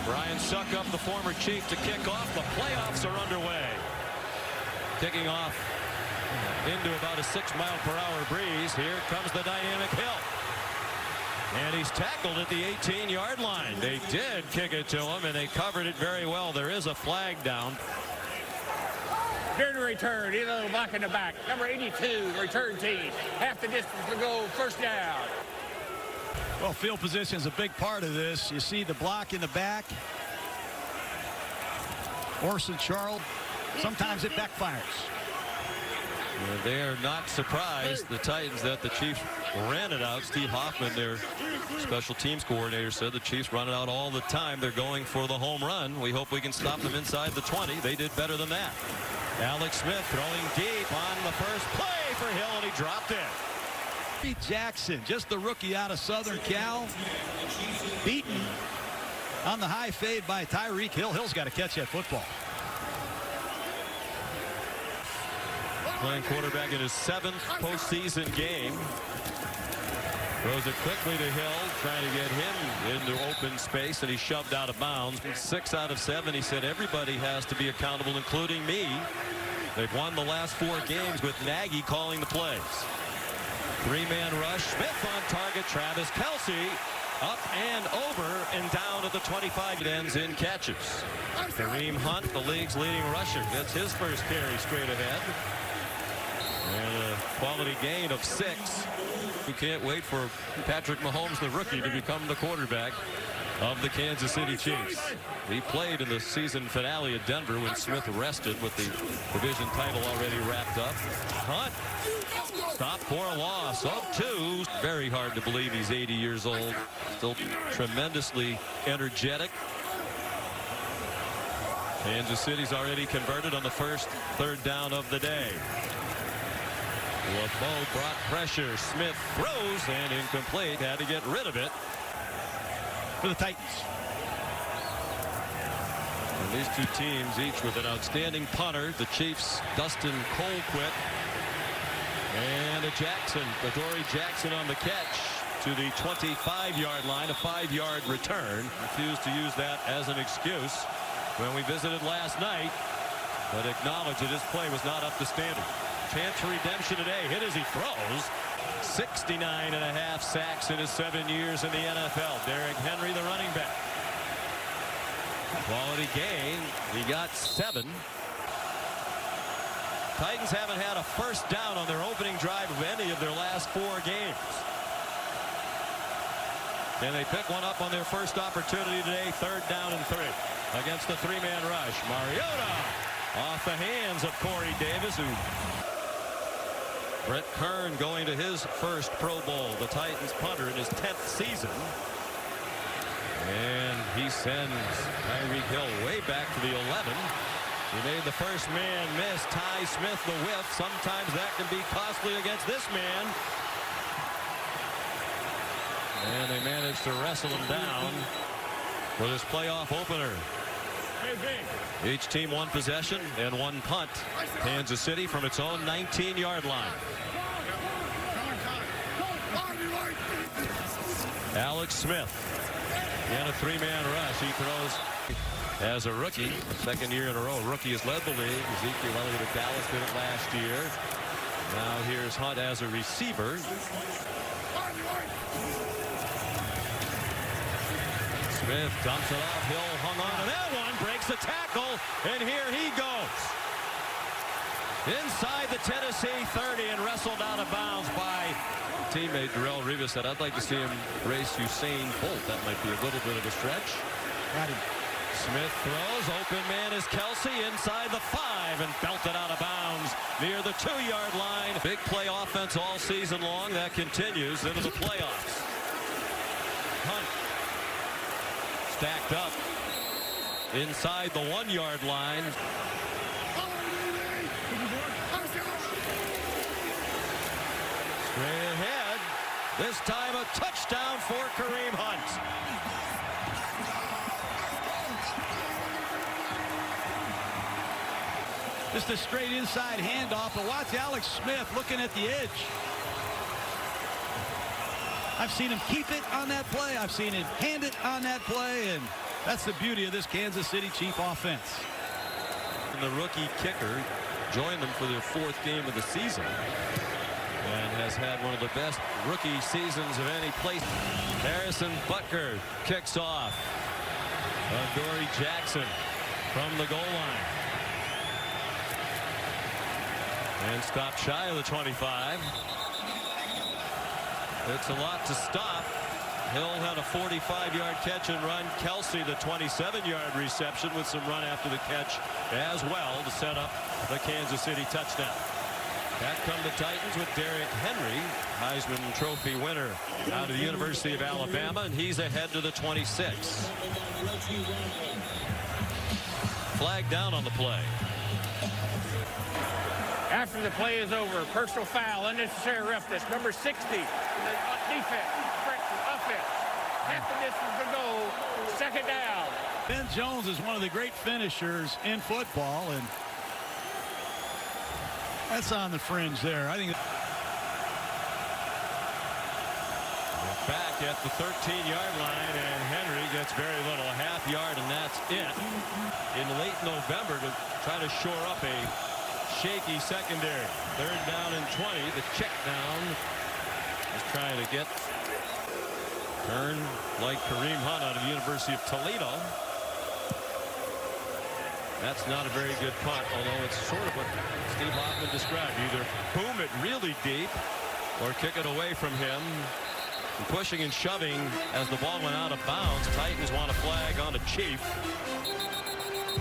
Brian Suckup, the former Chief, to kick off. The playoffs are underway. Kicking off into about a 6-mile-per-hour breeze. Here comes the dynamic Hill. And he's tackled at the 18-yard line. They did kick it to him, and they covered it very well. There is a flag down. Here to return, either block in the back. Number 82, the return team. Half the distance to go, first down. Well, field position is a big part of this. You see the block in the back. Orson Charles, sometimes it backfires. They are not surprised, the Titans, that the Chiefs ran it out. Steve Hoffman, their special teams coordinator, said the Chiefs run it out all the time. They're going for the home run. We hope we can stop them inside the 20. They did better than that. Alex Smith throwing deep on the first play for Hill, and he dropped it. Jackson, just the rookie out of Southern Cal, beaten on the high fade by Tyreek Hill. Hill's got to catch that football. Playing quarterback in his 7th postseason game. Throws it quickly to Hill, trying to get him into open space, and he shoved out of bounds. 6 out of 7, he said everybody has to be accountable, including me. They've won the last 4 games with Nagy calling the plays. 3-man rush. Smith on target. Travis Kelce up and over and down at the 25. It ends in catches. Kareem Hunt, the league's leading rusher, gets his first carry straight ahead. And a quality gain of 6. We can't wait for Patrick Mahomes, the rookie, to become the quarterback of the Kansas City Chiefs. He played in the season finale at Denver when Smith rested with the division title already wrapped up. Hunt stopped for a loss of 2. Very hard to believe he's 80 years old. Still tremendously energetic. Kansas City's already converted on the first 3rd down of the day. LeBeau brought pressure. Smith throws and incomplete. Had to get rid of it. For the Titans. And these two teams each with an outstanding punter. The Chiefs, Dustin Colquitt, and a Jackson, Adoree Jackson on the catch to the 25-yard line, a 5-yard return. Refused to use that as an excuse when we visited last night, but acknowledged that his play was not up to standard. Chance for redemption today. Hit as he throws. 69.5 sacks in his 7 years in the NFL. Derrick Henry, the running back. Quality gain. He got 7. Titans haven't had a first down on their opening drive of any of their last 4 games. Can they pick one up on their first opportunity today? 3rd down and 3 against the 3-man rush. Mariota off the hands of Corey Davis, who Brett Kern going to his first Pro Bowl, the Titans punter in his 10th season. And he sends Tyreek Hill way back to the 11. He made the first man miss. Ty Smith the whiff. Sometimes that can be costly against this man. And they managed to wrestle him down for this playoff opener. Each team 1 possession and 1 punt. Kansas City from its own 19-yard line. Alex Smith in a 3-man rush. He throws as a rookie, 2nd year in a row. Rookie has led the league. Ezekiel Elliott of Dallas did it last year. Now here's Hunt as a receiver. Smith dumps it off. Hill hung on to that one, breaks the tackle, and here he goes. Inside the Tennessee 30 and wrestled out of bounds by teammate Darrelle Revis. Said, I'd like to see him race Usain Bolt. That might be a little bit of a stretch. Got him. Smith throws. Open man is Kelce inside the 5 and belted out of bounds near the 2-yard line. Big play offense all season long. That continues into the playoffs. Hunt stacked up inside the 1-yard line. Straight ahead. This time a touchdown for Kareem Hunt. Just a straight inside handoff, but watch Alex Smith looking at the edge. I've seen him keep it on that play. I've seen him hand it on that play, and That's the beauty of this Kansas City Chief offense. And the rookie kicker joined them for their 4th game of the season and has had one of the best rookie seasons of any place. Harrison Butker kicks off. Dory Jackson from the goal line. And stopped shy of the 25. It's a lot to stop. Hill had a 45-yard catch and run. Kelsey, the 27-yard reception with some run after the catch as well to set up the Kansas City touchdown. Back come the Titans with Derrick Henry, Heisman Trophy winner out of the University of Alabama, and he's ahead to the 26. Flag down on the play. After the play is over, personal foul, unnecessary roughness, number 60, defense, offense, half the distance to go, second down. Ben Jones is one of the great finishers in football, and that's on the fringe there. I think back at the 13-yard line, and Henry gets very little, a half yard, and that's it. In late November to try to shore up a shaky secondary. 3rd down and 20. The check down is trying to get turned like Kareem Hunt out of the University of Toledo. That's not a very good punt, although it's sort of what Steve Hoffman described. Either boom it really deep or kick it away from him. And pushing and shoving as the ball went out of bounds. Titans want a flag on a Chief.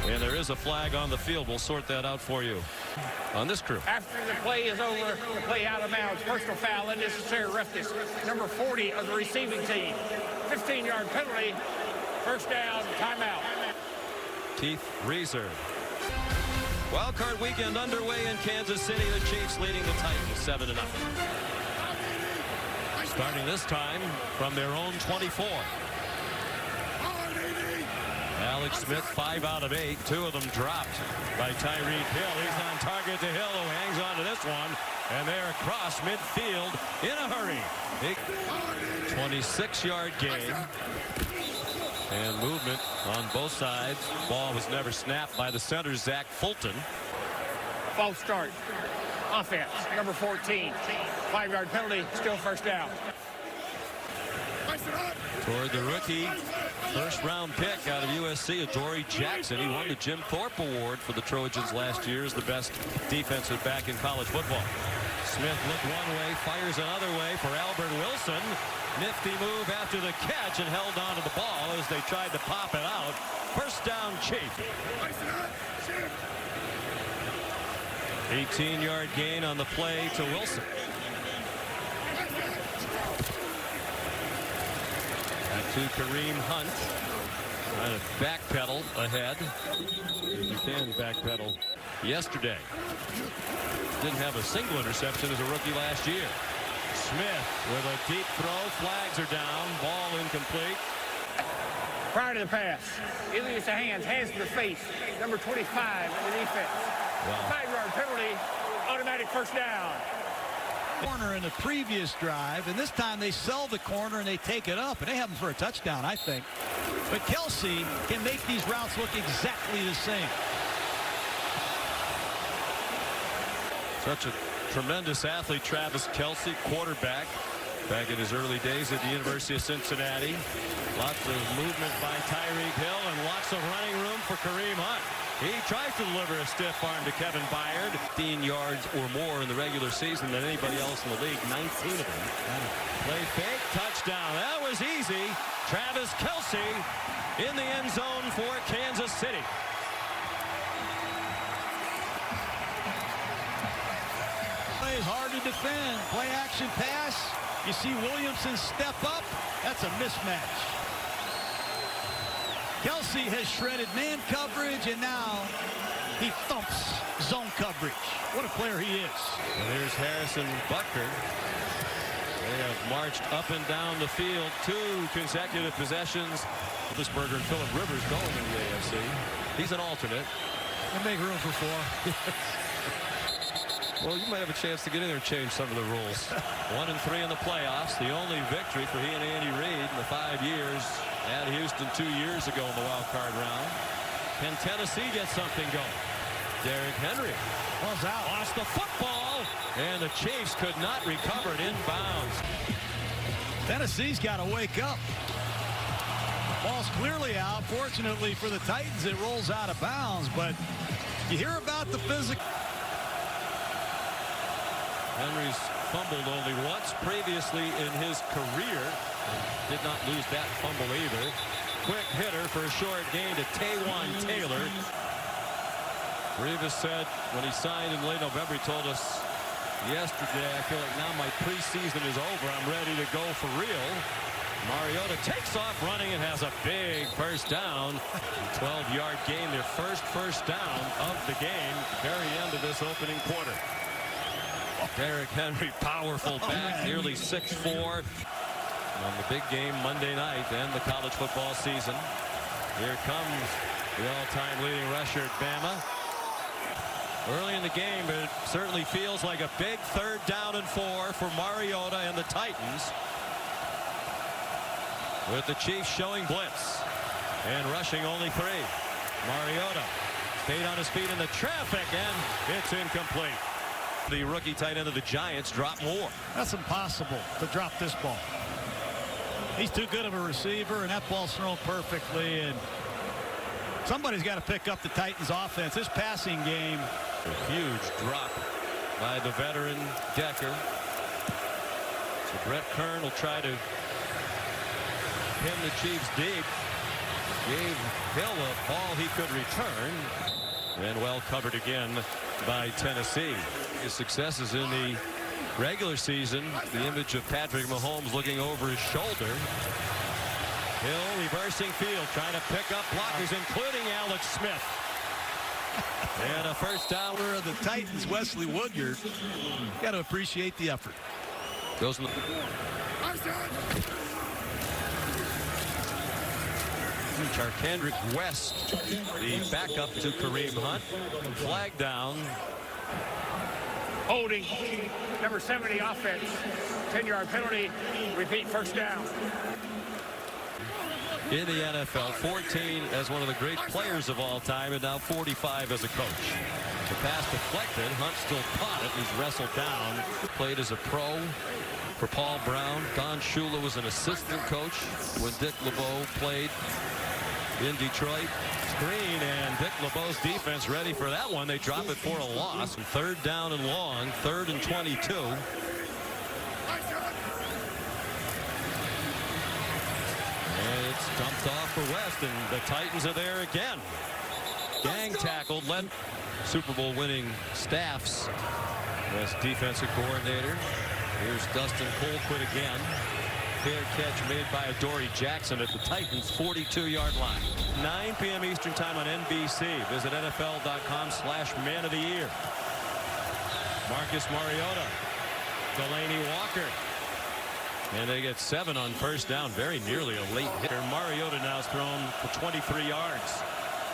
And there is a flag on the field. We'll sort that out for you on this crew. After the play is over, the play out of bounds, personal foul, unnecessary roughness, number 40 of the receiving team. 15-yard penalty, first down, timeout. Keith Reeser. Wild card weekend underway in Kansas City. The Chiefs leading the Titans 7-0. Starting this time from their own 24. Alex Smith, 5 out of 8. 2 of them dropped by Tyreek Hill. He's on target to Hill, who hangs on to this one. And they're across midfield in a hurry. Big 26-yard gain. And movement on both sides. Ball was never snapped by the center, Zach Fulton. False start. Offense, number 14. 5-yard penalty, still first down. Toward the rookie first-round pick out of USC, Dory Jackson. He won the Jim Thorpe Award for the Trojans last year as the best defensive back in college football. Smith looked one way, fires another way for Albert Wilson. Nifty move after the catch and held on to the ball as they tried to pop it out. First down, Chief. 18-yard gain on the play to Wilson. Back to Kareem Hunt. Trying to backpedal ahead. You can backpedal yesterday. Didn't have a single interception as a rookie last year. Smith with a deep throw. Flags are down. Ball incomplete. Prior to the pass, Elias hands to the face. Number 25 in the defense. Wow. 5-yard penalty, automatic first down. corner in the previous drive, and this time they sell the corner and they take it up, and they have him for a touchdown, I think. But Kelsey can make these routes look exactly the same. Such a tremendous athlete, Travis Kelsey, quarterback, back in his early days at the University of Cincinnati. Lots of movement by Tyreek Hill and lots of running room for Kareem Hunt. He tries to deliver a stiff arm to Kevin Byard. 15 yards or more in the regular season than anybody else in the league. 19 of them. Play fake, touchdown. That was easy. Travis Kelsey in the end zone for Kansas City. Play is hard to defend. Play action pass. You see Williamson step up. That's a mismatch. Kelsey has shredded man coverage, and now he thumps zone coverage. What a player he is. And here's Harrison Butker. They have marched up and down the field 2 consecutive possessions. Roethlisberger and Phillip Rivers going in the AFC. He's an alternate. They make room for 4. Well, you might have a chance to get in there and change some of the rules. 1-3 in the playoffs. The only victory for he and Andy Reid in the 5 years at Houston 2 years ago in the wild card round. Can Tennessee get something going? Derrick Henry Ball's out. lost the football, and the Chiefs could not recover it inbounds. Tennessee's got to wake up. Ball's clearly out. Fortunately for the Titans, it rolls out of bounds, but you hear about the physical. Henry's fumbled only once previously in his career. Did not lose that fumble either. Quick hitter for a short gain to Taywan Taylor. Revis said when he signed in late November, he told us yesterday, I feel like now my preseason is over. I'm ready to go for real. Mariota takes off running and has a big first down. 12-yard gain, their first down of the game. Very end of this opening quarter. Derrick Henry, powerful back, nearly 6'4". On the big game Monday night and the college football season. Here comes the all-time leading rusher at Bama. Early in the game, it certainly feels like a big 3rd down and 4 for Mariota and the Titans. With the Chiefs showing blitz and rushing only 3. Mariota stayed on his feet in the traffic, and it's incomplete. The rookie tight end of the Giants dropped more. That's impossible to drop this ball. He's too good of a receiver, and that ball's thrown perfectly, and somebody's got to pick up the Titans offense. This passing game. A huge drop by the veteran Decker. So Brett Kern will try to pin the Chiefs deep. Gave Hill a ball he could return, and well covered again by Tennessee. His successes in the regular season, the image of Patrick Mahomes looking over his shoulder. Hill reversing field, trying to pick up blockers, including Alex Smith. And a first down of the Titans, Wesley Woodyard. Got to appreciate the effort. Goes in the Charkandrick West, the backup to Kareem Hunt. Flag down. Holding. Number 70 offense. 10-yard penalty. Repeat first down. In the NFL, 14 as one of the great players of all time, and now 45 as a coach. The pass deflected. Hunt still caught it. He's wrestled down. Played as a pro for Paul Brown. Don Shula was an assistant coach when Dick LeBeau played in Detroit. Screen, and Dick LeBeau's defense ready for that one. They drop it for a loss. 3rd down and long. 3rd and 22. And it's dumped off for West, and the Titans are there again. Gang tackled, led Super Bowl winning staffs. West defensive coordinator. Here's Dustin Colquitt again. Fair catch made by Adoree Jackson at the Titans' 42-yard line. 9 p.m. Eastern time on NBC. Visit NFL.com/Man of the Year. Marcus Mariota. Delaney Walker. And they get 7 on first down. Very nearly a late hitter. Mariota now has thrown for 23 yards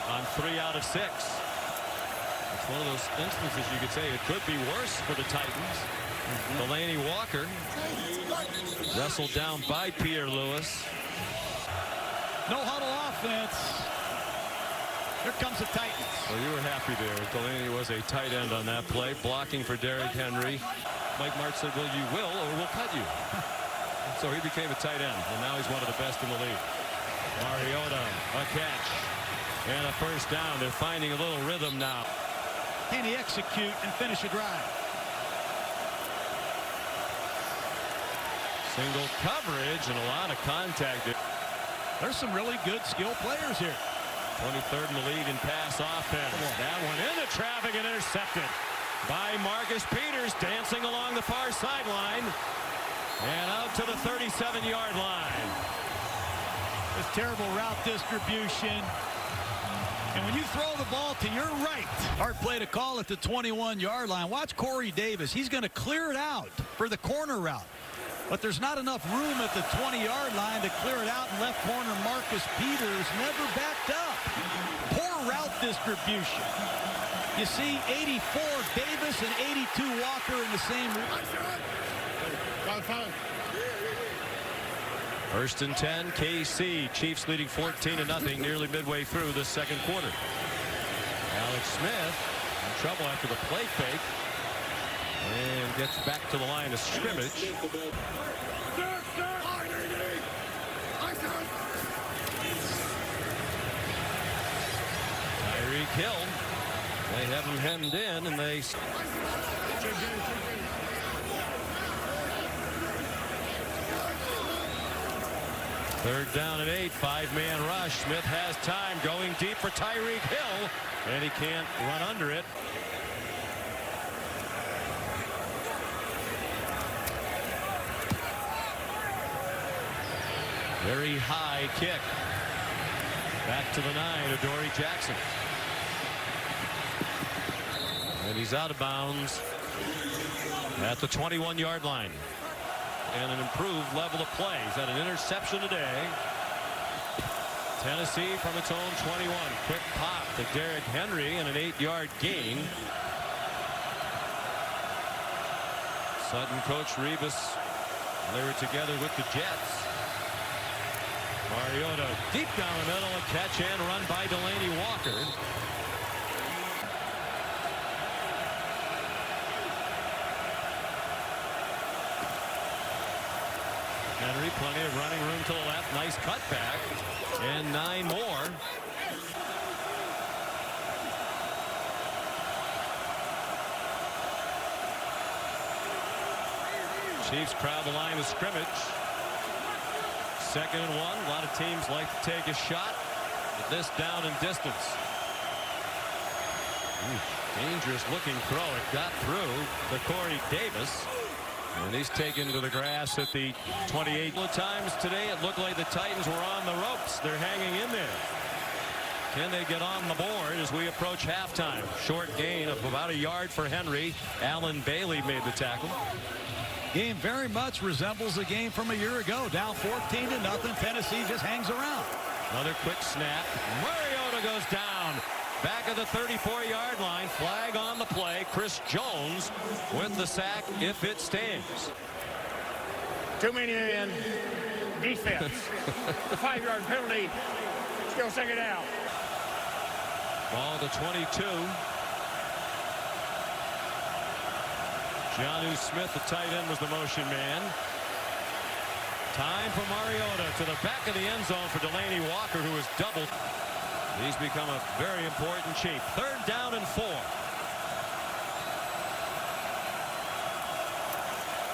on 3 out of 6. It's one of those instances you could say it could be worse for the Titans. Delaney Walker wrestled down by Pierre Lewis. No huddle offense. Here comes the Titans. Well, you were happy there. Delaney was a tight end on that play, blocking for Derrick Henry. Mike Martz said, well, you will or we'll cut you. So he became a tight end, and now he's one of the best in the league. Mariota, a catch, and a first down. They're finding a little rhythm now. Can he execute and finish a drive? Single coverage and a lot of contact. There's some really good skill players here. 23rd in the league in pass offense. That one into traffic and intercepted by Marcus Peters, dancing along the far sideline and out to the 37-yard line. This terrible route distribution. And when you throw the ball to your right, hard play to call at the 21-yard line. Watch Corey Davis. He's going to clear it out for the corner route. But there's not enough room at the 20-yard line to clear it out, and left corner Marcus Peters never backed up. Poor route distribution. You see 84 Davis and 82 Walker in the same route. First and 10, KC. Chiefs leading 14-0 nearly midway through the second quarter. Alex Smith in trouble after the play fake and gets back to the line of scrimmage. Tyreek Hill. They have him hemmed in, and they. Third down and 8, 5-man rush. Smith has time, going deep for Tyreek Hill, and he can't run under it. Very high kick. Back to the 9, Adoree Jackson. And he's out of bounds at the 21-yard line. And an improved level of play. He's had an interception today. Tennessee from its own 21. Quick pop to Derrick Henry and an 8-yard gain. Sutton, Coach Revis, they were together with the Jets. Mariota deep down the middle, a catch and run by Delanie Walker. Henry, plenty of running room to the left. Nice cutback. And 9 more. Chiefs crowd the line of scrimmage. 2nd and 1. A lot of teams like to take a shot. But this down and distance. Dangerous looking throw. It got through to Corey Davis. And he's taken to the grass at the 28. Times today it looked like the Titans were on the ropes. They're hanging in there. Can they get on the board as we approach halftime? Short gain of about a yard for Henry. Allen Bailey made the tackle. Game very much resembles a game from a year ago. Down 14-0. Tennessee just hangs around. Another quick snap. Mariota goes down. Back at the 34-yard line. Flag on the play. Chris Jones with the sack if it stands. Too many in defense. 5-yard penalty. Still 2nd down. Ball to 22. Jonnu Smith, the tight end, was the motion man. Time for Mariota to the back of the end zone for Delanie Walker, who has doubled. He's become a very important Chief. 3rd down and 4.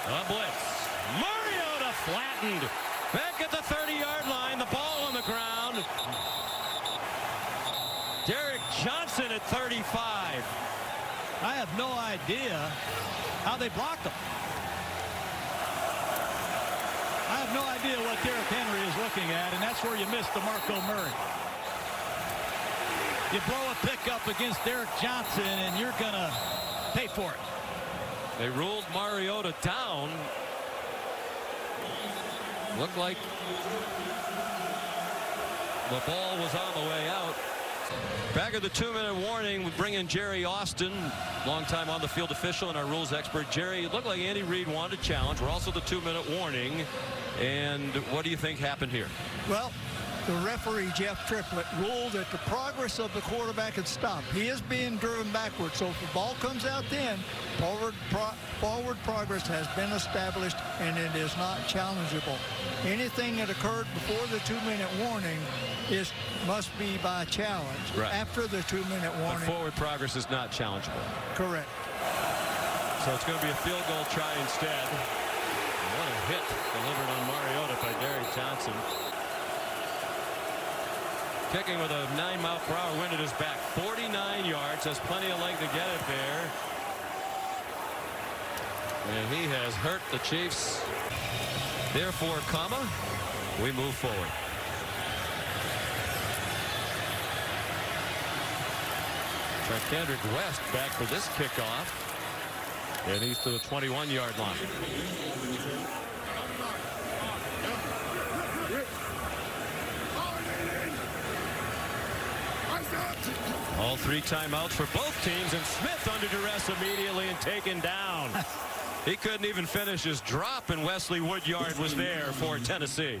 A blitz. Mariota flattened. Back at the 30-yard line. The ball on the ground. Derrick Johnson at 35. I have no idea how they blocked him. I have no idea what Derrick Henry is looking at, and that's where you missed DeMarco Murray. You blow a pickup against Derrick Johnson, and you're going to pay for it. They ruled Mariota down. Looked like the ball was on the way out. Back at the 2-minute warning, we bring in Jerry Austin, longtime on-the-field official and our rules expert. Jerry, it looked like Andy Reid wanted a challenge. We're also the 2-minute warning. And what do you think happened here? Well, the referee, Jeff Triplette, ruled that the progress of the quarterback had stopped. He is being driven backwards. So if the ball comes out then, forward progress has been established, and it is not challengeable. Anything that occurred before the 2-minute warning must be by challenge. Right. After the 2-minute warning. But forward progress is not challengeable. Correct. So it's going to be a field goal try instead. What a hit delivered on Mariota by Derrick Johnson. Kicking with a 9-mile-per-hour wind at his back. 49 yards. Has plenty of leg to get it there. And he has hurt the Chiefs. Therefore, we move forward. Kendrick West back for this kickoff. And he's to the 21-yard line. All 3 timeouts for both teams, and Smith under duress immediately and taken down. He couldn't even finish his drop, and Wesley Woodyard was there for Tennessee.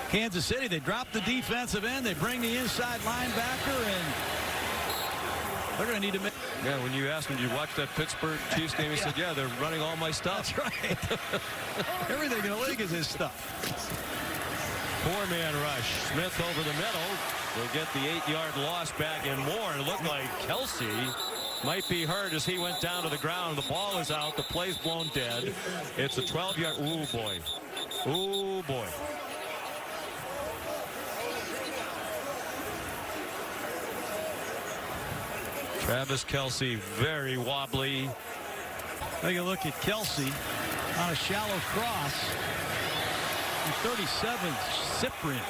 Kansas City, they drop the defensive end. They bring the inside linebacker, and they're going to need to make. Yeah, when you asked him, did you watch that Pittsburgh Chiefs game? He said, yeah, they're running all my stuff. That's right. Everything in the league is his stuff. Four-man rush. Smith over the middle. Will get the 8-yard loss back and more. It looked like Kelsey might be hurt as he went down to the ground. The ball is out. The play's blown dead. It's a 12-yard. Ooh, boy. Ooh, boy. Travis Kelsey, very wobbly. Take a look at Kelsey on a shallow cross. And 37, Cyprian.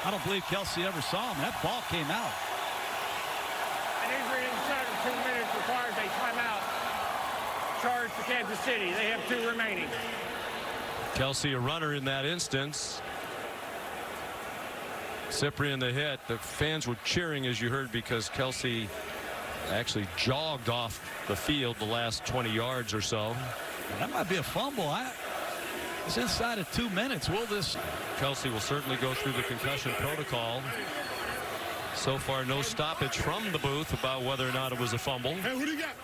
I don't believe Kelsey ever saw him. That ball came out. An injury inside of 2 minutes requires a timeout. Charge to Kansas City. They have 2 remaining. Kelsey a runner in that instance. Cyprian the hit. The fans were cheering, as you heard, because Kelsey actually jogged off the field the last 20 yards or so. That might be a fumble. It's inside of 2 minutes. Will this? Kelsey will certainly go through the concussion protocol. So far, no stoppage from the booth about whether or not it was a fumble. Hey, who do you got?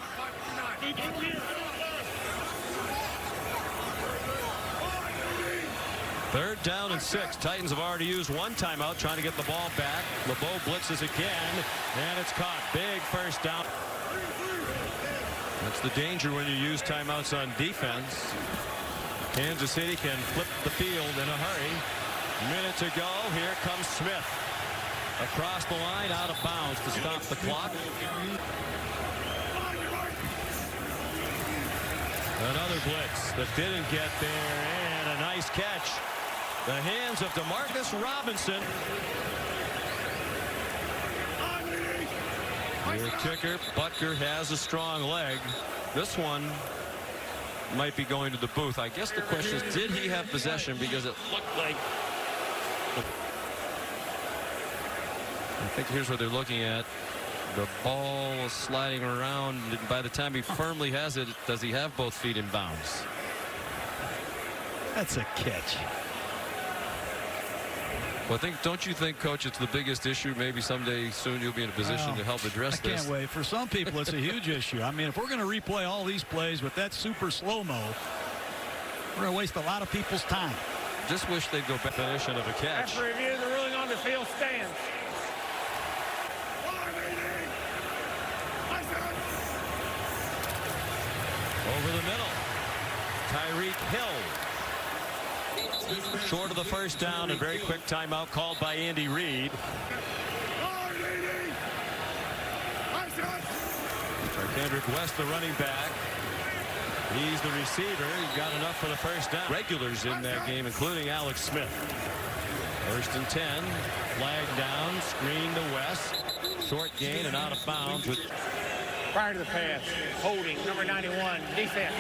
Third down and 6. Titans have already used 1 timeout trying to get the ball back. LeBeau blitzes again, and it's caught. Big first down. That's the danger when you use timeouts on defense. Kansas City can flip the field in a hurry. Minute to go. Here comes Smith. Across the line, out of bounds to stop the clock. Another blitz that didn't get there, and a nice catch. The hands of DeMarcus Robinson. Your kicker, Butker, has a strong leg. This one might be going to the booth. I guess the question is, did he have possession? Because it looked like... I think here's what they're looking at. The ball is sliding around, and by the time he firmly has it, does he have both feet in bounds? That's a catch. Well, don't you think, Coach, it's the biggest issue? Maybe someday soon you'll be in a position to help address this. I can't wait. For some people, it's a huge issue. I mean, if we're going to replay all these plays with that super slow-mo, we're going to waste a lot of people's time. Just wish they'd go back to the definition of a catch. After review, the ruling on the field stands. Over the middle. Tyreek Hill. Short of the first down, and very quick timeout called by Andy Reid. Kendrick West, the running back. He's the receiver. He got enough for the first down. Regulars in that game, including Alex Smith. First and 10. Flag down. Screen to West. Short gain and out of bounds. Prior to the pass, holding, number 91, defense.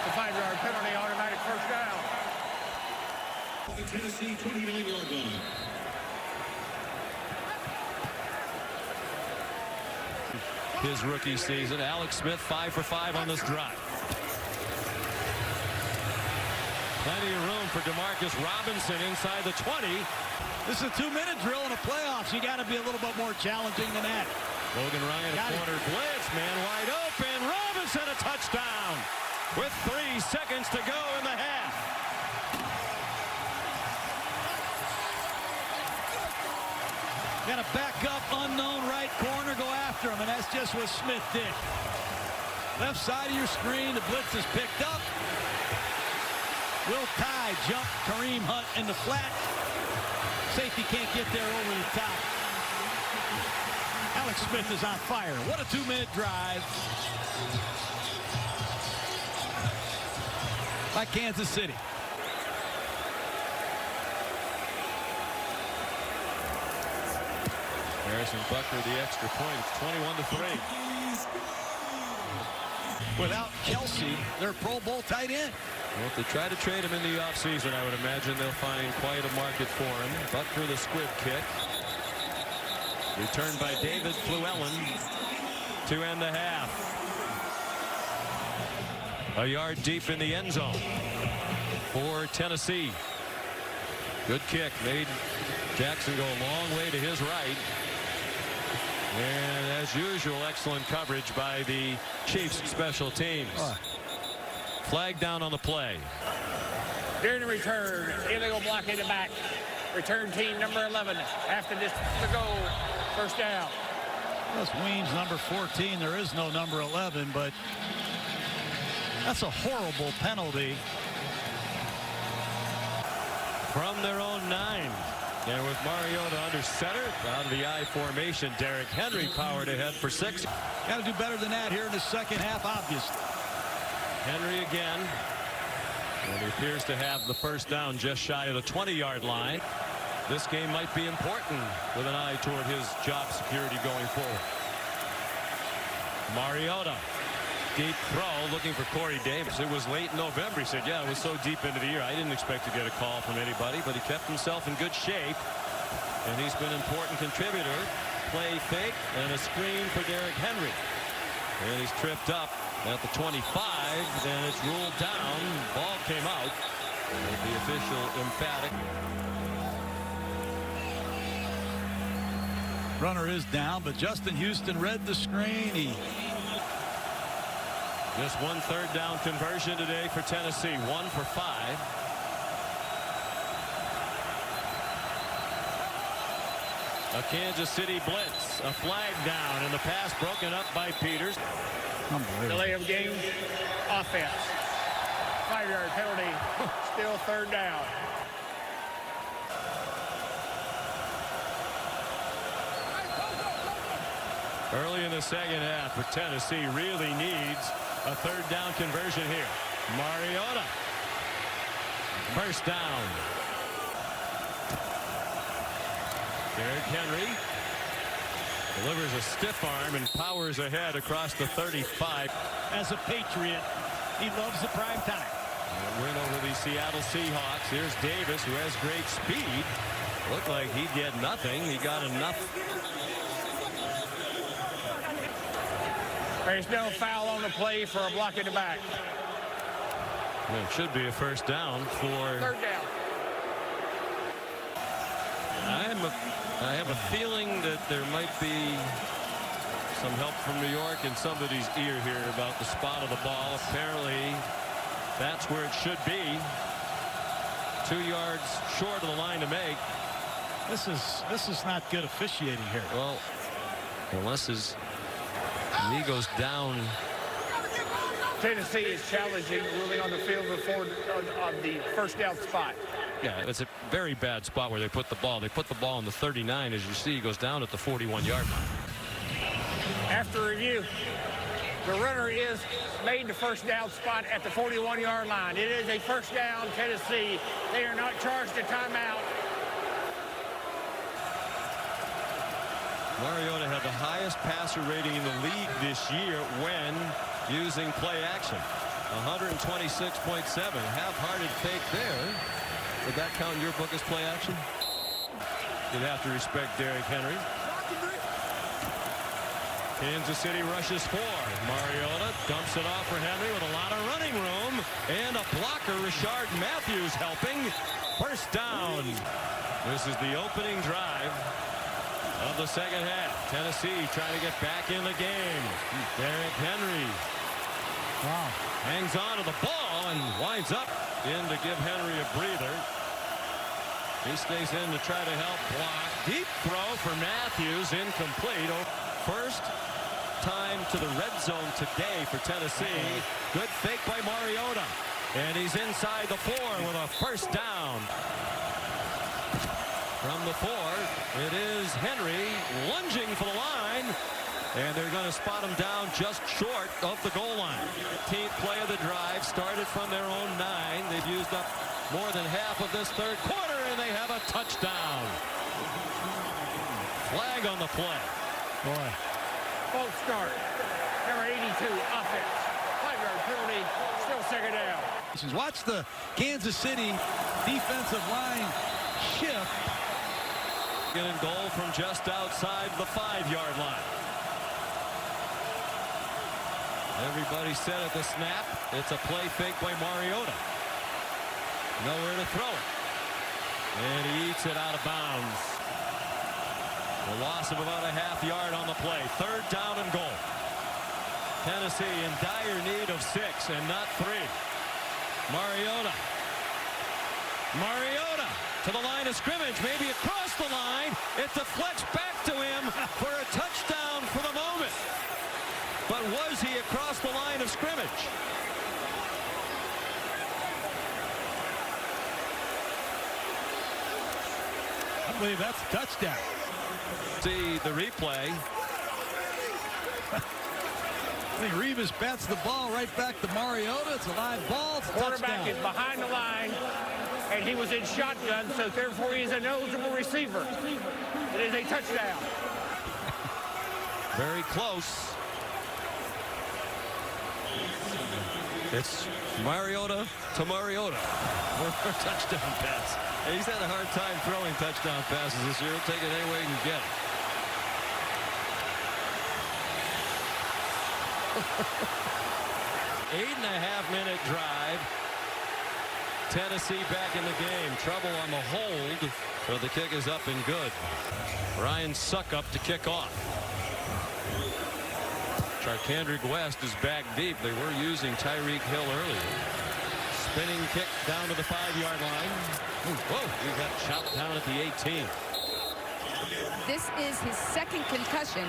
The 5-yard penalty, automatic first down. The Tennessee 29-yard line. His rookie season. Alex Smith 5 for 5 on this drive. Plenty of room for DeMarcus Robinson inside the 20. This is a 2-minute drill in the playoffs. You got to be a little bit more challenging than that. Logan Ryan, a corner blitz, man wide open. Robinson, a touchdown with 3 seconds to go in the half. Got a back up, unknown right corner, go after him, and that's just what Smith did. Left side of your screen, the blitz is picked up. Will Tye jump Kareem Hunt in the flat. Safety can't get there over the top. Alex Smith is on fire. What a 2-minute drive by Kansas City. Harrison Butker, the extra point. It's 21-3. Without Kelsey, their Pro Bowl tight end. Well, if they try to trade him in the offseason, I would imagine they'll find quite a market for him. Butker, the squib kick. Returned by David Fluellen to end the half. A yard deep in the end zone for Tennessee. Good kick made Jackson go a long way to his right. And as usual, excellent coverage by the Chiefs special teams. Flag down on the play. During the return, illegal block in the back. Return team number 11. After this to go, first down. That's Weems, number 14. There is no number 11, but that's a horrible penalty. From their own 9. And with Mariota under center, out of the I formation, Derrick Henry powered ahead for 6. Got to do better than that here in the second half, obviously. Henry again. And he appears to have the first down just shy of the 20-yard line. This game might be important with an eye toward his job security going forward. Mariota. Deep throw looking for Corey Davis. It was late in November. He said, yeah, it was so deep into the year. I didn't expect to get a call from anybody, but he kept himself in good shape. And he's been an important contributor. Play fake and a screen for Derrick Henry. And he's tripped up at the 25, and it's ruled down. Ball came out. And the official emphatic. Runner is down, but Justin Houston read the screen. Just one third down conversion today for Tennessee. 1 for 5. A Kansas City blitz. A flag down, and the pass broken up by Peters. Delay of game. Offense. 5-yard penalty. Still third down. Early in the second half, but Tennessee really needs a third down conversion here. Mariota. First down. Derrick Henry delivers a stiff arm and powers ahead across the 35. As a Patriot, he loves the prime time. Win over the Seattle Seahawks. Here's Davis, who has great speed. Looked like he'd get nothing. He got enough. There's no foul on the play for a block in the back. Well, it should be a first down for... Third down. I have a feeling that there might be some help from New York in somebody's ear here about the spot of the ball. Apparently, that's where it should be. 2 yards short of the line to make. This is not good officiating here. Well, unless his knee goes down. Tennessee is challenging ruling on the field before on the first down spot. Yeah, it's a very bad spot where they put the ball. They put the ball on the 39. As you see, he goes down at the 41-yard line. After review, the runner is made the first down spot at the 41-yard line. It is a first down, Tennessee. They are not charged a timeout. Mariota had the highest passer rating in the league this year when using play action. 126.7. Half-hearted fake there. Would that count in your book as play action? You'd have to respect Derrick Henry. Kansas City rushes 4. Mariota dumps it off for Henry with a lot of running room. And a blocker, Rashard Matthews, helping. First down. This is the opening drive of the second half. Tennessee trying to get back in the game. Derrick Henry. Wow. Hangs on to the ball and winds up in to give Henry a breather. He stays in to try to help block. Deep throw for Matthews, incomplete. First time to the red zone today for Tennessee. Good fake by Mariota. And he's inside the 4 with a first down. From the 4, it is Henry lunging for the line. And they're going to spot him down just short of the goal line. 15th play of the drive started from their own 9. They've used up more than half of this third quarter, and they have a touchdown. Flag on the play. Boy. False start. Number 82, offense. 5-yard penalty. Still second down. Watch the Kansas City defensive line shift. Getting goal from just outside the 5-yard line. Everybody said at the snap, it's a play fake by Mariota. Nowhere to throw it. And he eats it out of bounds. A loss of about a half yard on the play. 3rd down and goal. Tennessee in dire need of 6 and not 3. Mariota to the line of scrimmage, maybe across the line. It deflects back to him for a touchdown for the moment. But was he across the line of scrimmage? I believe that's a touchdown. See the replay. I think Revis bats the ball right back to Mariota. It's a live ball. It's a Quarterback touchdown. is behind the line, and he was in shotgun, so therefore he's an eligible receiver. It is a touchdown. Very close. It's Mariota to Mariota for a touchdown pass. And he's had a hard time throwing touchdown passes this year. He'll take it any way he can get it. 8.5-minute drive. Tennessee back in the game. Trouble on the hold, but the kick is up and good. Ryan Suckup to kick off. Charkandrick West is back deep. They were using Tyreek Hill earlier. Spinning kick down to the 5-yard line. Whoa, he got chopped down at the 18. This is his 2nd concussion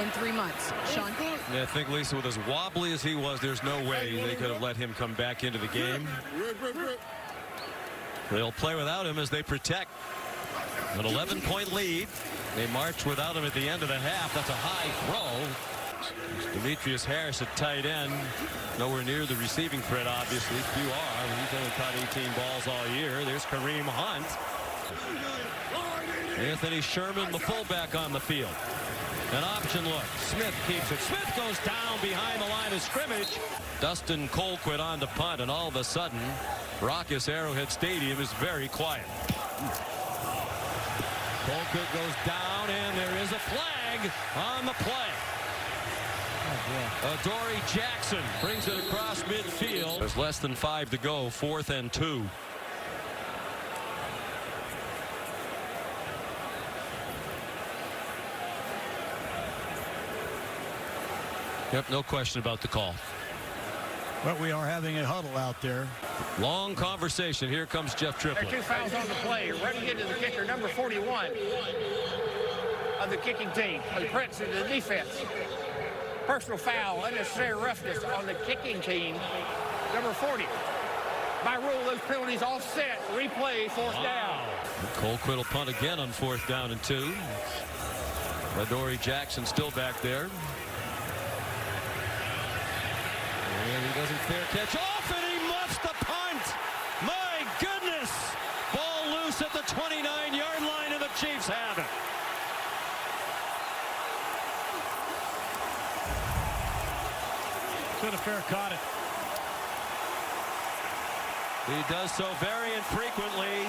in 3 months. Sean? Yeah, I think, Lisa, with as wobbly as he was, there's no way they could have let him come back into the game. They'll play without him as they protect. An 11-point lead. They march without him at the end of the half. That's a high throw. Demetrius Harris at tight end. Nowhere near the receiving threat, obviously. Few are. He's only caught 18 balls all year. There's Kareem Hunt. Anthony Sherman, the fullback, on the field. An option look. Smith keeps it. Smith goes down behind the line of scrimmage. Dustin Colquitt on to punt, and all of a sudden, raucous Arrowhead Stadium is very quiet. Colquitt goes down, and there is a flag on the play. Adoree Jackson brings it across midfield. There's less than 5 to go. 4th and 2. Yep, no question about the call. But we are having a huddle out there. Long conversation. Here comes Jeff Triplette. There are 2 fouls on the play. Running into the kicker, number 41 of the kicking team. The Prince of the defense. Personal foul, unnecessary roughness on the kicking team, number 40. By rule, those penalties all set. Replay, 4th down. Colquitt will punt again on 4th down and 2. Adoree Jackson still back there. And he doesn't fair catch off, and he muffs the punt. My goodness. Ball loose at the 29-yard line, and the Chiefs have it. Should have fair caught it. He does so very infrequently.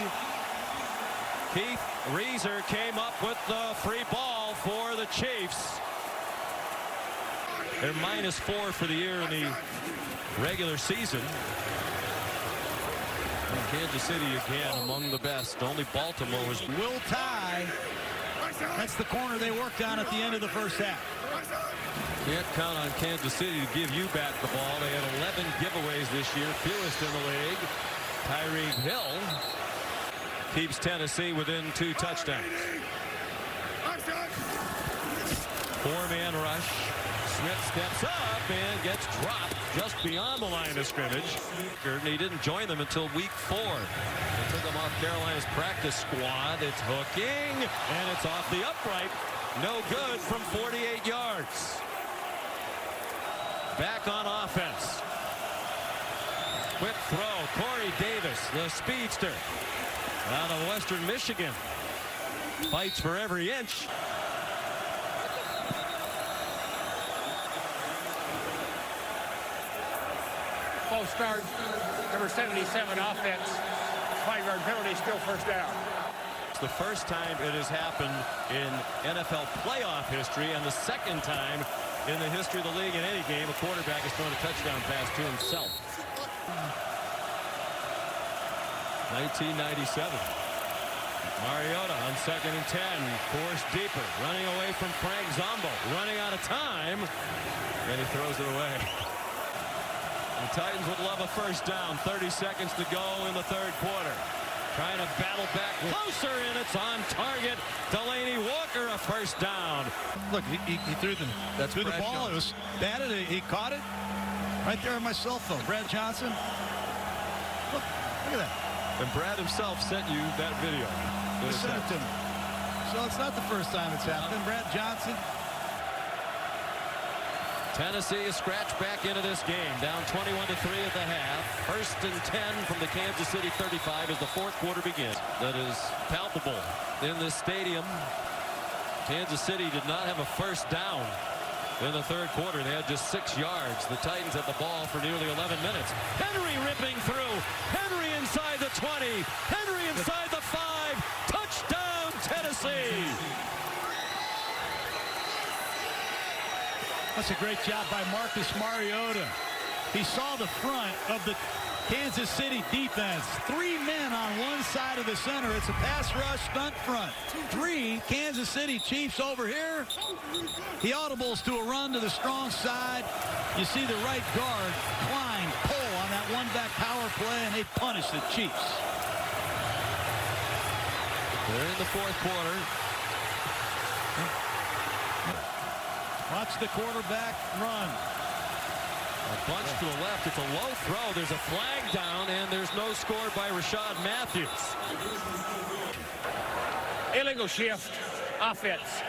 Keith Reeser came up with the free ball for the Chiefs. They're -4 for the year in the regular season. And Kansas City again among the best. Only Baltimore was. Will tie. That's the corner they worked on at the end of the first half. Can't count on Kansas City to give you back the ball. They had 11 giveaways this year, fewest in the league. Tyreek Hill keeps Tennessee within 2 touchdowns. 4-man rush. Smith steps up and gets dropped just beyond the line of scrimmage. And he didn't join them until week 4. They took him off Carolina's practice squad. It's hooking, and it's off the upright. No good from 48 yards. Back on offense. Quick throw. Corey Davis, the speedster, out of Western Michigan. Fights for every inch. False start, number 77 offense. 5-yard penalty, still 1st down. It's the first time it has happened in NFL playoff history, and the 2nd time in the history of the league in any game a quarterback has thrown a touchdown pass to himself. 1997. Mariota on 2nd and 10, forced deeper, running away from Frank Zombo, running out of time, and he throws it away. The Titans would love a first down. 30 seconds to go in the third quarter. Trying to battle back closer, and it's on target. Delaney Walker, a first down. Look, he threw the ball. It was batted. He caught it right there on my cell phone. Brad Johnson. Look at that. And Brad himself sent you that video. He sent it to me. So it's not the first time it's happened. Brad Johnson. Tennessee is scratched back into this game, down 21-3 at the half. 1st and 10 from the Kansas City 35 as the fourth quarter begins. That is palpable in this stadium. Kansas City did not have a first down in the third quarter. They had just 6 yards. The Titans had the ball for nearly 11 minutes. Henry ripping through. Henry inside the 20. Henry inside the 5. Touchdown, Tennessee. That's a great job by Marcus Mariota. He saw the front of the Kansas City defense. 3 men on one side of the center. It's a pass rush stunt front. 3 Kansas City Chiefs over here. He audibles to a run to the strong side. You see the right guard Klein pull on that one-back power play, and they punish the Chiefs. They're in the fourth quarter. Watch the quarterback run. A bunch to the left. It's a low throw. There's a flag down, and there's no score by Rashad Matthews. Illegal shift. Offense.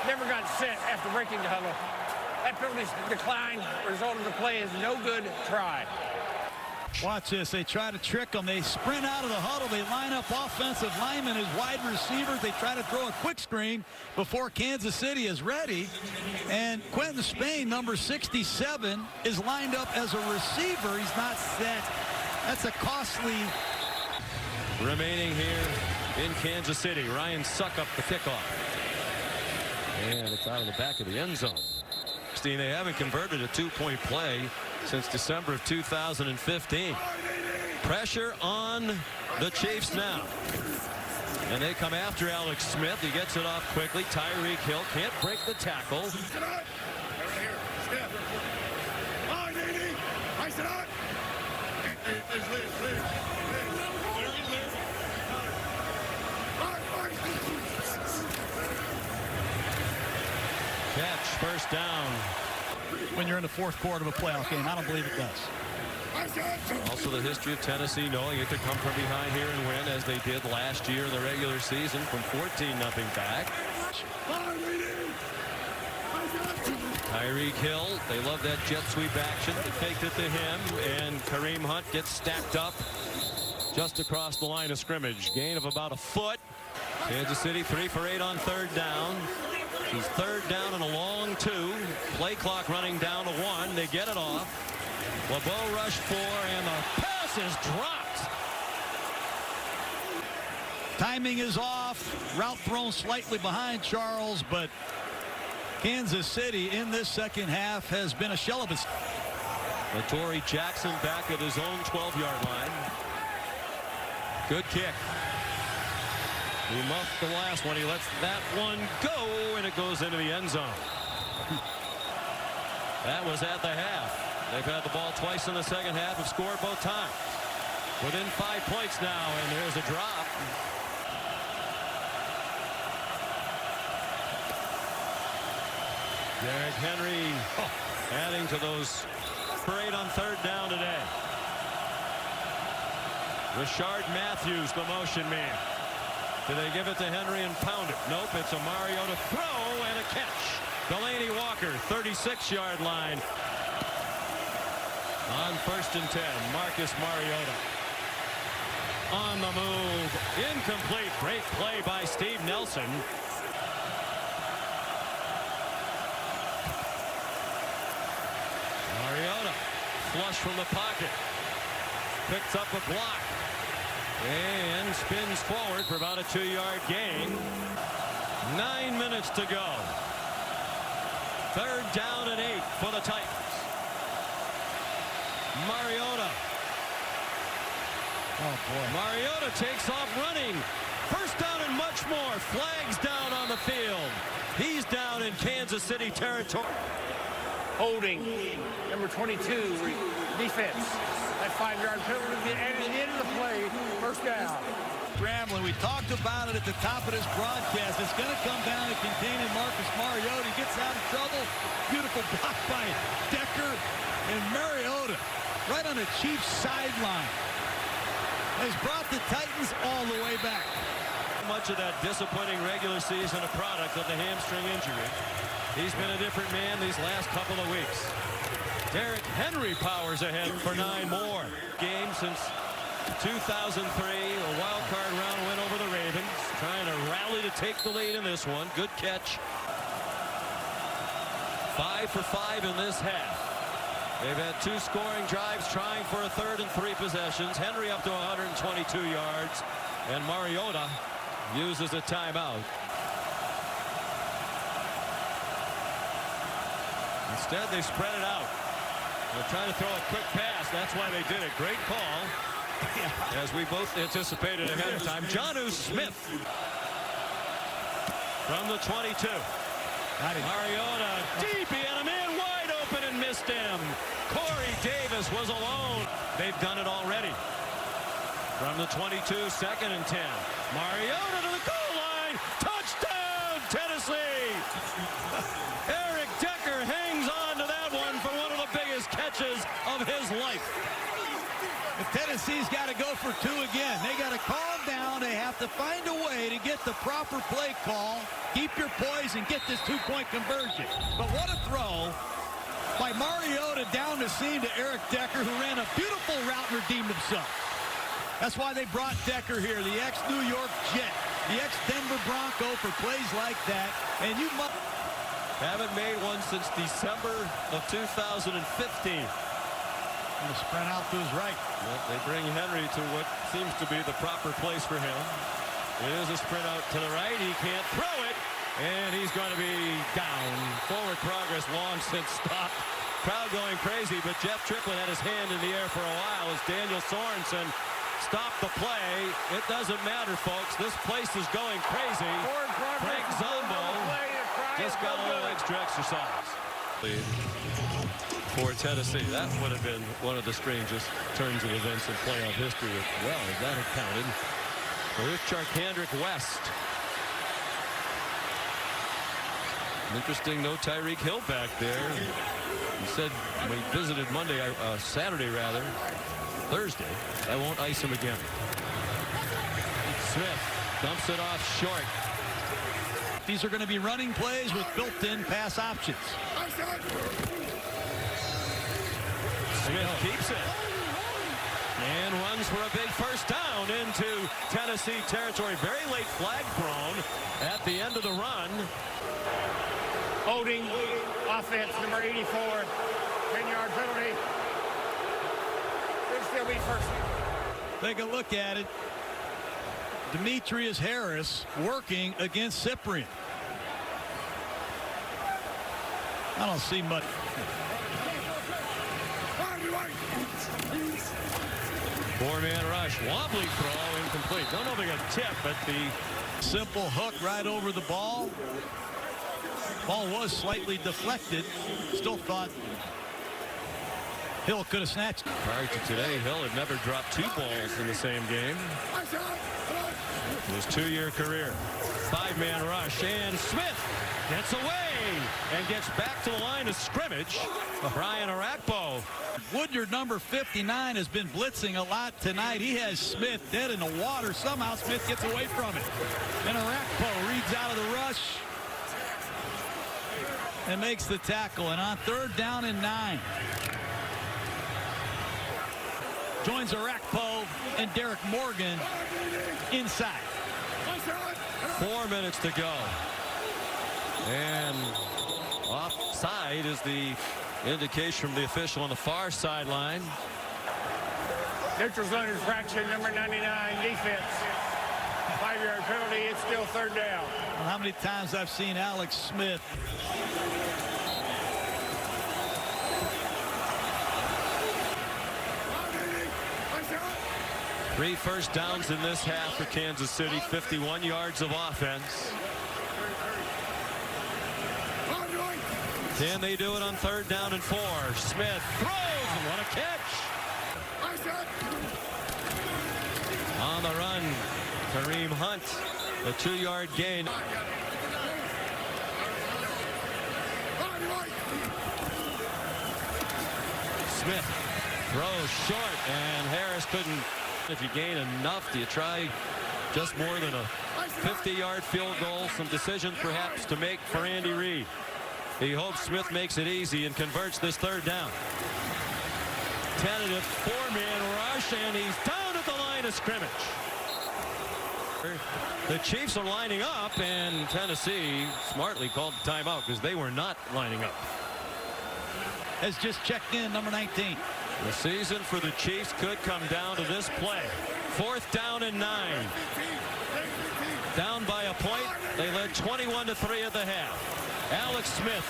Never got set after breaking the huddle. That penalty decline. Result of the play is no good try. Watch this. They try to trick them. They sprint out of the huddle. They line up offensive linemen as wide receivers. They try to throw a quick screen before Kansas City is ready. And Quentin Spain, number 67, is lined up as a receiver. He's not set. That's a costly. Remaining here in Kansas City. Ryan Suckup the kickoff. And it's out of the back of the end zone. They haven't converted a 2-point play since December of 2015. Pressure on the Chiefs now. And they come after Alex Smith. He gets it off quickly. Tyreek Hill can't break the tackle. Catch, first down. When you're in the fourth quarter of a playoff game, I don't believe it does. Also the history of Tennessee knowing it could come from behind here and win, as they did last year in the regular season from 14-0 back. Tyreek Hill, they love that jet sweep action. They faked it to him, and Kareem Hunt gets stacked up just across the line of scrimmage. Gain of about a foot. Kansas City 3 for 8 on third down. He's third down and a long 2. Play clock running down to 1. They get it off. LeBeau rushed 4, and the pass is dropped. Timing is off. Route thrown slightly behind Charles, but Kansas City in this second half has been a shell of its. Torrey Jackson back at his own 12-yard line. Good kick. He muffed the last one. He lets that one go, and it goes into the end zone. That was at the half. They've had the ball twice in the second half and scored both times. Within 5 points now, and there's a drop. Derrick Henry adding to those parade on third down today. Rashard Matthews, the motion man. Do they give it to Henry and pound it? Nope, it's a Mariota throw and a catch. Delaney Walker, 36-yard line. On 1st and 10, Marcus Mariota. On the move, incomplete. Great play by Steve Nelson. Mariota, flush from the pocket. Picks up a block. And spins forward for about a 2-yard gain. 9 minutes to go. 3rd down and 8 for the Titans. Mariota. Oh, boy. Mariota takes off running. 1st down and much more. Flags down on the field. He's down in Kansas City territory. Holding, number 22, defense. That 5-yard penalty at the end of the play, 1st down. Scrambling. We talked about it at the top of this broadcast. It's going to come down to containing Marcus Mariota. He gets out of trouble. Beautiful block by Decker, and Mariota right on the Chiefs sideline has brought the Titans all the way back. Much of that disappointing regular season a product of the hamstring injury. He's been a different man these last couple of weeks. Derrick Henry powers ahead for 9 more. Game since 2003, a wild card round win over the Ravens, trying to rally to take the lead in this one. Good catch. 5 for 5 in this half. They've had 2 scoring drives, trying for a 3rd and 3 possessions. Henry up to 122 yards, and Mariota uses a timeout. Instead, they spread it out. They're trying to throw a quick pass. That's why they did it. Great call. As we both anticipated ahead of time. Jonnu Smith from the 22. Mariota deep. He had a man wide open and missed him. Corey Davis was alone. They've done it already. From the 22, 2nd and 10. Mariota to the goal line. Touchdown, Tennessee. Eric Decker hangs on to that one for one of the biggest catches of his life. If Tennessee's got to go for 2 again, they got to calm down. They have to find a way to get the proper play call, keep your poise, and get this 2-point conversion. But what a throw by Mariota down the seam to Eric Decker, who ran a beautiful route and redeemed himself. That's why they brought Decker here, the ex-New York Jet, the ex-Denver Bronco, for plays like that. And you must... Haven't made one since December of 2015. And the sprint out to his right. Well, they bring Henry to what seems to be the proper place for him. It is a sprint out to the right. He can't throw it, and he's going to be down. Forward progress long since stopped. Crowd going crazy, but Jeff Triplette had his hand in the air for a while as Daniel Sorensen stopped the play. It doesn't matter, folks. This place is going crazy. Frank Zombo just got a little extra exercise. For Tennessee, that would have been one of the strangest turns of events in playoff history. Well, that had counted. There's Charkandrick West. Interesting, no Tyreek Hill back there. He said when he visited Saturday rather, Thursday, I won't ice him again. Smith dumps it off short. These are going to be running plays with built-in pass options. Smith keeps it and runs for a big 1st down into Tennessee territory. Very late flag thrown at the end of the run. Holding, offense, number 84, 10-yard penalty. It'll still be 1st. Take a look at it. Demetrius Harris working against Cyprian. I don't see much. 4-man rush. Wobbly throw, incomplete. Don't know if they got tipped, but the simple hook right over the ball. Ball was slightly deflected. Still thought Hill could have snatched it. Prior to today, Hill had never dropped 2 balls in the same game. His 2-year career. 5-man rush, and Smith gets away and gets back to the line of scrimmage. Brian Arakpo. Woodyard, number 59, has been blitzing a lot tonight. He has Smith dead in the water. Somehow Smith gets away from it. And Arakpo reads out of the rush and makes the tackle. And on 3rd down and 9. Joins Arakpo and Derek Morgan inside. 4 minutes to go. And offside is the indication from the official on the far sideline. Neutral zone infraction, number 99, defense. 5 5-yard penalty. It's still third down. Well, how many times I've seen Alex Smith. Three first downs in this half for Kansas City. 51 yards of offense. Can they do it on third down and 4? Smith throws, and what a catch. On the run, Kareem Hunt, a 2-yard gain. Smith throws short, and Harris couldn't. If you gain enough, do you try just more than a 50-yard field goal? Some decisions perhaps to make for Andy Reid. He hopes Smith makes it easy and converts this third down. Tentative 4-man rush, and he's down at the line of scrimmage. The Chiefs are lining up, and Tennessee smartly called the timeout because they were not lining up. Has just checked in, number 19. The season for the Chiefs could come down to this play. 4th down and 9. Down by a point. They led 21-3 at the half. Alex Smith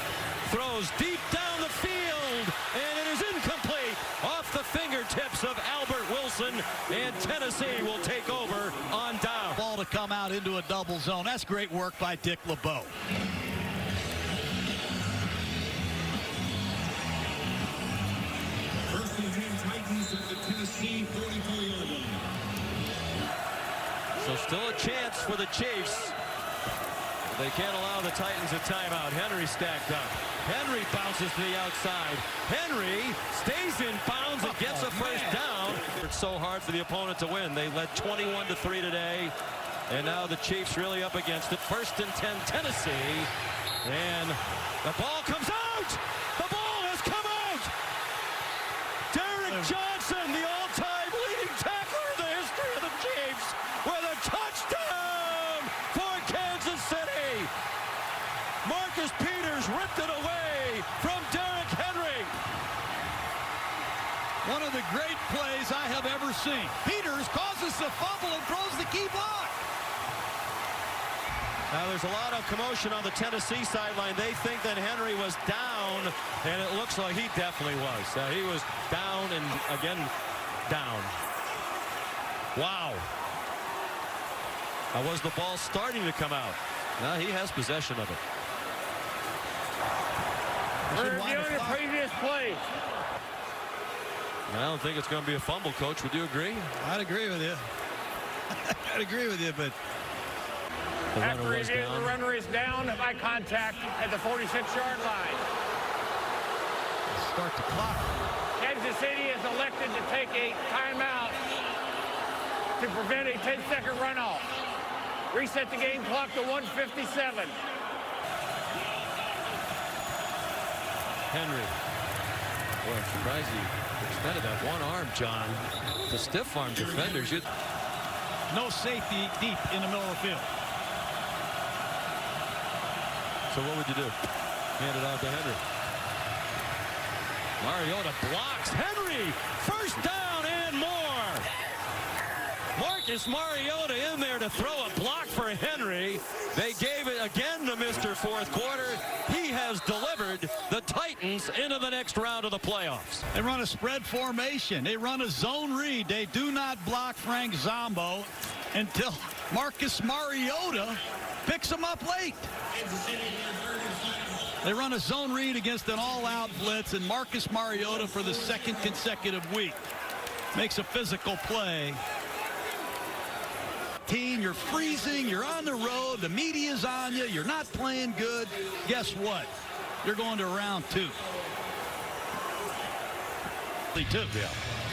throws deep down the field, and it is incomplete off the fingertips of Albert Wilson, and Tennessee will take over on down. Ball to come out into a double zone. That's great work by Dick LeBeau. First and 10 Titans at the Tennessee 44-yard line. So still a chance for the Chiefs. They can't allow the Titans a timeout. Henry stacked up. Henry bounces to the outside. Henry stays in bounds and gets a first down. It's so hard for the opponent to win. They led 21-3 today. And now the Chiefs really up against it. 1st and 10 Tennessee. And the ball comes out. The ball has come out. Derek Johnson, the all-time leading tackler in the history of the Chiefs, with a touchdown for Kansas City. Marcus Peters ripped it away from Derrick Henry. One of the great plays I have ever seen. Peters causes the fumble and throws the key block. Now there's a lot of commotion on the Tennessee sideline. They think that Henry was down, and it looks like he definitely was. He was down and again down. Wow. Was the ball starting to come out? Now he has possession of it. We're reviewing the previous play. I don't think it's going to be a fumble, Coach. Would you agree? I'd agree with you. I'd agree with you, but the After runner was review, down. the runner is down by contact at the 46-yard line. start the clock. Kansas City has elected to take a timeout to prevent a 10-second runoff. Reset the game clock to 1:57. Henry. Boy, I'm surprised he extended that one arm, John. The stiff arm defenders. No safety deep in the middle of the field. So what would you do? Hand it out to Henry. Mariota blocks. Henry, first down and more. Marcus Mariota in there to throw a block for Henry. They gave it again to Mr. Fourth Quarter. He has delivered the Titans into the next round of the playoffs. They run a spread formation. They run a zone read. They do not block Frank Zombo until Marcus Mariota picks him up late. They run a zone read against an all-out blitz, and Marcus Mariota, for the second consecutive week, makes a physical play. Team, you're freezing, you're on the road, the media's on you, you're not playing good. Guess what? You're going to round two. Yeah.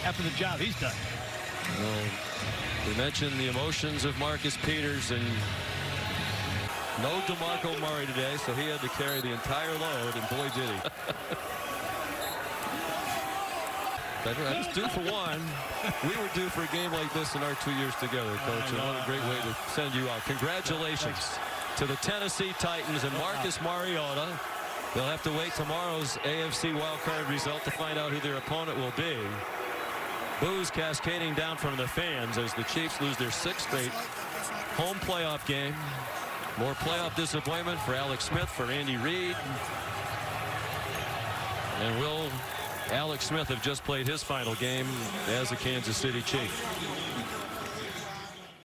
After the job he's done. Well, we mentioned the emotions of Marcus Peters, and no DeMarco Murray today, so he had to carry the entire load, and boy did he. But I was due for one. We were due for a game like this in our 2 years together, Coach, and what a great way to send you out. Congratulations to the Tennessee Titans and Marcus Mariota. They'll have to wait tomorrow's AFC wildcard result to find out who their opponent will be. Boos cascading down from the fans as the Chiefs lose their 6th straight home playoff game. More playoff disappointment for Alex Smith, for Andy Reid. And will Alex Smith have just played his final game as a Kansas City Chief?